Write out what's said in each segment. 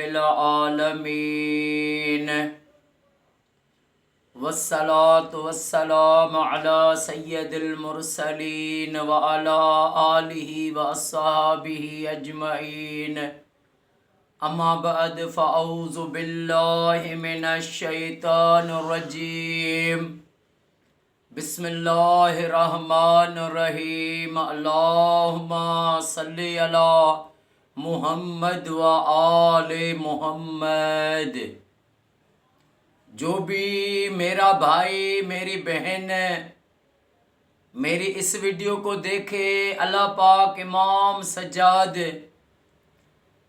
العالمین والصلاة والسلام علی سید المرسلین وعلی آلہ واصحابہ اجمعین اما بعد فاعوذ باللہ من الشیطان الرجیم بسم اللہ الرحمن الرحیم اللہم صلی علی محمد و آل محمد۔ جو بھی میرا بھائی میری بہن میری اس ویڈیو کو دیکھے، اللہ پاک امام سجاد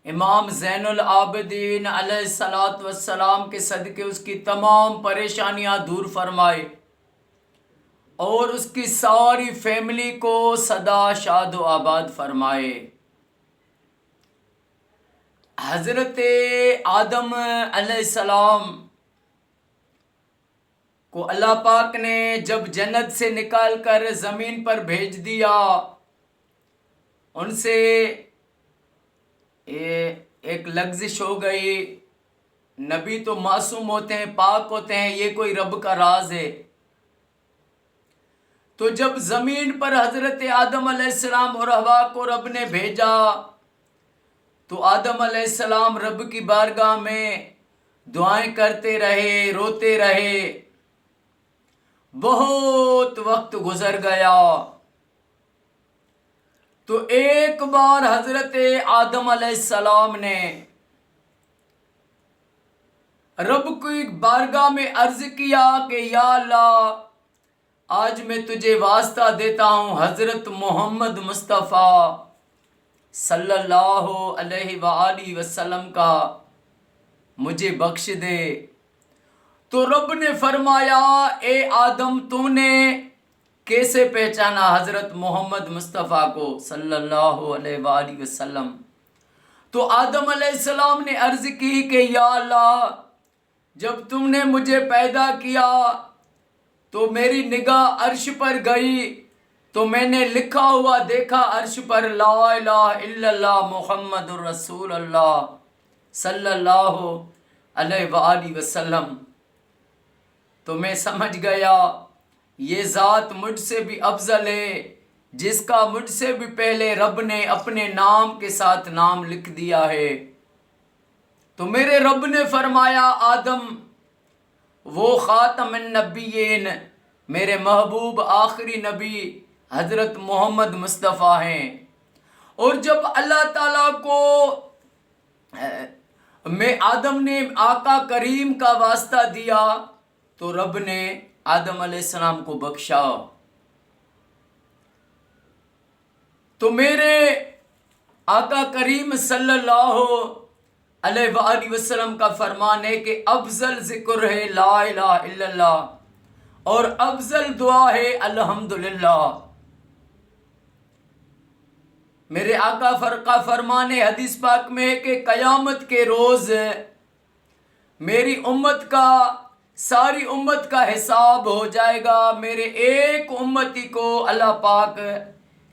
امام زین العابدین علیہ الصلوۃ والسلام کے صدقے اس کی تمام پریشانیاں دور فرمائے اور اس کی ساری فیملی کو سدا شاد و آباد فرمائے۔ حضرت آدم علیہ السلام کو اللہ پاک نے جب جنت سے نکال کر زمین پر بھیج دیا، ان سے ایک لغزش ہو گئی۔ نبی تو معصوم ہوتے ہیں، پاک ہوتے ہیں، یہ کوئی رب کا راز ہے۔ تو جب زمین پر حضرت آدم علیہ السلام اور حوا کو رب نے بھیجا تو آدم علیہ السلام رب کی بارگاہ میں دعائیں کرتے رہے، روتے رہے۔ بہت وقت گزر گیا تو ایک بار حضرت آدم علیہ السلام نے رب کی بارگاہ میں عرض کیا کہ یا اللہ، آج میں تجھے واسطہ دیتا ہوں حضرت محمد مصطفیٰ صلی اللہ علیہ وآلہ وسلم کا، مجھے بخش دے۔ تو رب نے فرمایا، اے آدم، تو نے کیسے پہچانا حضرت محمد مصطفیٰ کو صلی اللہ علیہ وآلہ وسلم؟ تو آدم علیہ السلام نے عرض کی کہ یا اللہ، جب تم نے مجھے پیدا کیا تو میری نگاہ عرش پر گئی تو میں نے لکھا ہوا دیکھا عرش پر لا الہ الا اللہ محمد الرسول اللہ صلی اللہ علیہ وآلہ وسلم۔ تو میں سمجھ گیا یہ ذات مجھ سے بھی افضل ہے، جس کا مجھ سے بھی پہلے رب نے اپنے نام کے ساتھ نام لکھ دیا ہے۔ تو میرے رب نے فرمایا، آدم، وہ خاتم النبیین، میرے محبوب آخری نبی حضرت محمد مصطفیٰ ہیں۔ اور جب اللہ تعالیٰ کو میں آدم نے آقا کریم کا واسطہ دیا تو رب نے آدم علیہ السلام کو بخشا۔ تو میرے آقا کریم صلی اللہ علیہ وآلہ وسلم کا فرمان ہے کہ افضل ذکر ہے لا الہ الا اللہ اور افضل دعا ہے الحمدللہ۔ میرے آقا کا فرمان ہے، حدیث پاک میں ہے کہ قیامت کے روز میری امت کا، ساری امت کا حساب ہو جائے گا۔ میرے ایک امتی کو اللہ پاک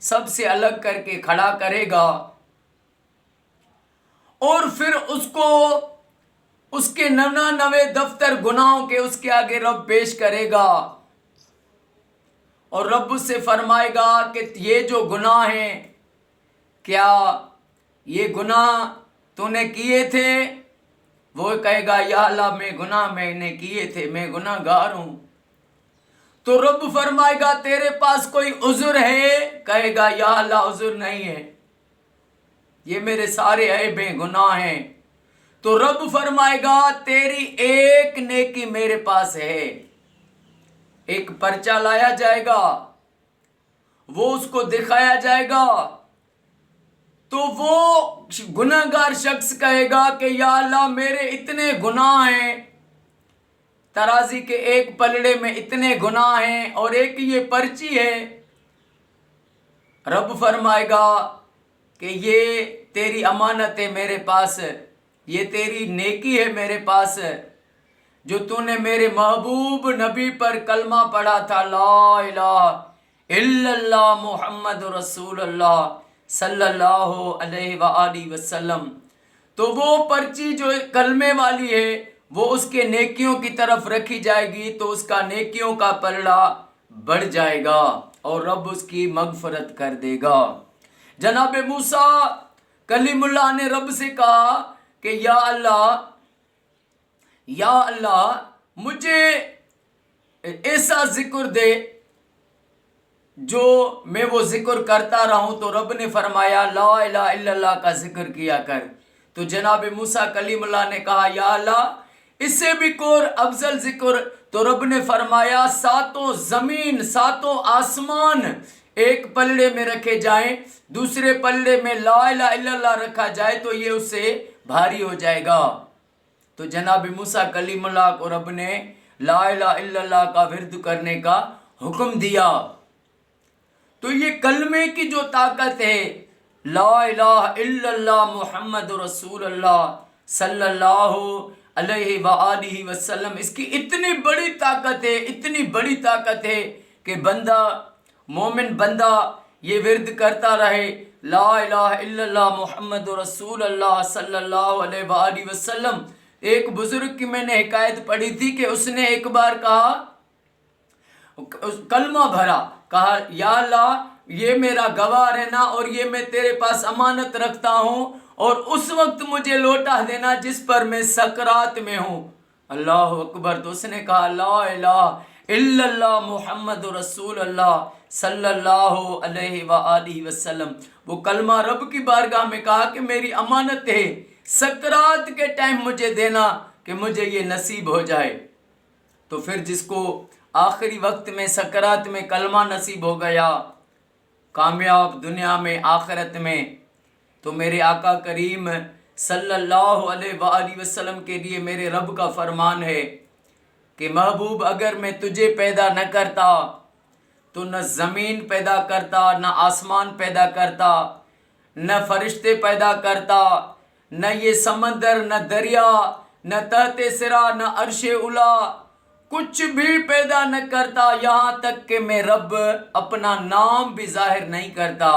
سب سے الگ کر کے کھڑا کرے گا اور پھر اس کو اس کے 99 دفتر گناہوں کے اس کے آگے رب پیش کرے گا اور رب اس سے فرمائے گا کہ یہ جو گناہ ہیں، کیا یہ گناہ تو نے کیے تھے؟ وہ کہے گا یا اللہ میں نے کیے تھے، میں گناہ گار ہوں۔ تو رب فرمائے گا تیرے پاس کوئی عذر ہے؟ کہے گا یا اللہ عذر نہیں ہے، یہ میرے سارے عیبیں گناہ ہیں۔ تو رب فرمائے گا تیری ایک نیکی میرے پاس ہے۔ ایک پرچہ لایا جائے گا، وہ اس کو دکھایا جائے گا تو وہ گناہگار شخص کہے گا کہ یا اللہ میرے اتنے گناہ ہیں، ترازی کے ایک پلڑے میں اتنے گناہ ہیں اور ایک یہ پرچی ہے۔ رب فرمائے گا کہ یہ تیری امانت ہے میرے پاس، یہ تیری نیکی ہے میرے پاس، جو تو نے میرے محبوب نبی پر کلمہ پڑھا تھا لا الہ الا اللہ محمد رسول اللہ صلی اللہ علیہ وآلہ وسلم۔ تو وہ پرچی جو کلمے والی ہے وہ اس کے نیکیوں کی طرف رکھی جائے گی، تو اس کا نیکیوں کا پلڑا بڑھ جائے گا اور رب اس کی مغفرت کر دے گا۔ جناب موسیٰ کلیم اللہ نے رب سے کہا کہ یا اللہ مجھے ایسا ذکر دے جو میں وہ ذکر کرتا رہوں۔ تو رب نے فرمایا لا الہ الا اللہ کا ذکر کیا کر۔ تو جناب موسیٰ کلیم اللہ نے کہا یا اللہ اس سے بھی کوئی افضل ذکر۔ تو رب نے فرمایا ساتوں زمین ساتوں آسمان ایک پلڑے میں رکھے جائیں، دوسرے پلڑے میں لا الہ الا اللہ رکھا جائے تو یہ اس سے بھاری ہو جائے گا۔ تو جناب موسیٰ کلیم اللہ کو رب نے لا الہ الا اللہ کا ورد کرنے کا حکم دیا۔ تو یہ کلمے کی جو طاقت ہے، لا الہ الا اللہ محمد رسول اللہ صلی اللہ علیہ وآلہ وسلم، اس کی اتنی بڑی طاقت ہے، اتنی بڑی طاقت ہے کہ بندہ مومن بندہ یہ ورد کرتا رہے لا الہ الا اللہ محمد رسول اللہ صلی اللہ علیہ وآلہ وسلم۔ ایک بزرگ کی میں نے حکایت پڑھی تھی کہ اس نے ایک بار کہا، کلمہ بھرا، کہا یا اللہ یہ میرا گواہ رہنا اور یہ میں تیرے پاس امانت رکھتا ہوں اور اس وقت مجھے لوٹا دینا جس پر میں سکرات میں ہوں۔ اللہ اکبر۔ تو اس نے کہا لا الہ الا اللہ محمد رسول اللہ صلی اللہ علیہ وآلہ وسلم۔ وہ کلمہ رب کی بارگاہ میں کہا کہ میری امانت ہے، سکرات کے ٹائم مجھے دینا کہ مجھے یہ نصیب ہو جائے۔ تو پھر جس کو آخری وقت میں سکرات میں کلمہ نصیب ہو گیا، کامیاب دنیا میں آخرت میں، تو میرے آقا کریم صلی اللہ علیہ وآلہ وسلم کے لیے میرے رب کا فرمان ہے کہ محبوب اگر میں تجھے پیدا نہ کرتا تو نہ زمین پیدا کرتا، نہ آسمان پیدا کرتا، نہ فرشتے پیدا کرتا، نہ یہ سمندر، نہ دریا، نہ تحت سرا، نہ عرش اولا، کچھ بھی پیدا نہ کرتا، یہاں تک کہ میں رب اپنا نام بھی ظاہر نہیں کرتا۔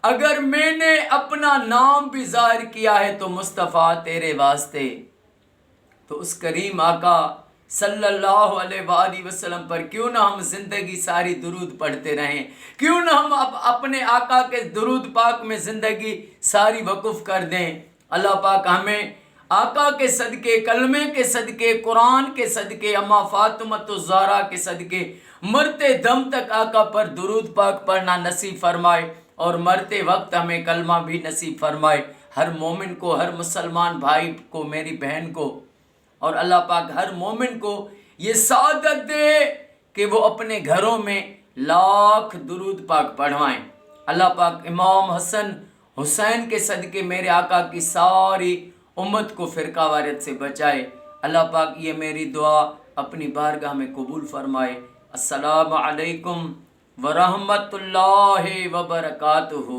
اگر میں نے اپنا نام بھی ظاہر کیا ہے تو مصطفیٰ تیرے واسطے۔ تو اس کریم آقا صلی اللہ علیہ وآلہ وسلم پر کیوں نہ ہم زندگی ساری درود پڑھتے رہیں، کیوں نہ ہم اپنے آقا کے درود پاک میں زندگی ساری وقف کر دیں۔ اللہ پاک ہمیں آقا کے صدقے، کلمے کے صدقے، قرآن کے صدقے، اماں فاطمۃ الزہرا کے صدقے مرتے دم تک آقا پر درود پاک پڑھنا نصیب فرمائے اور مرتے وقت ہمیں کلمہ بھی نصیب فرمائے، ہر مومن کو، ہر مسلمان بھائی کو، میری بہن کو، اور اللہ پاک ہر مومن کو یہ سعادت دے کہ وہ اپنے گھروں میں لاکھ درود پاک پڑھوائیں۔ اللہ پاک امام حسن حسین کے صدقے میرے آقا کی ساری امت کو فرقہ واریت سے بچائے۔ اللہ پاک یہ میری دعا اپنی بارگاہ میں قبول فرمائے۔ السلام علیکم ورحمۃ اللہ وبرکاتہ۔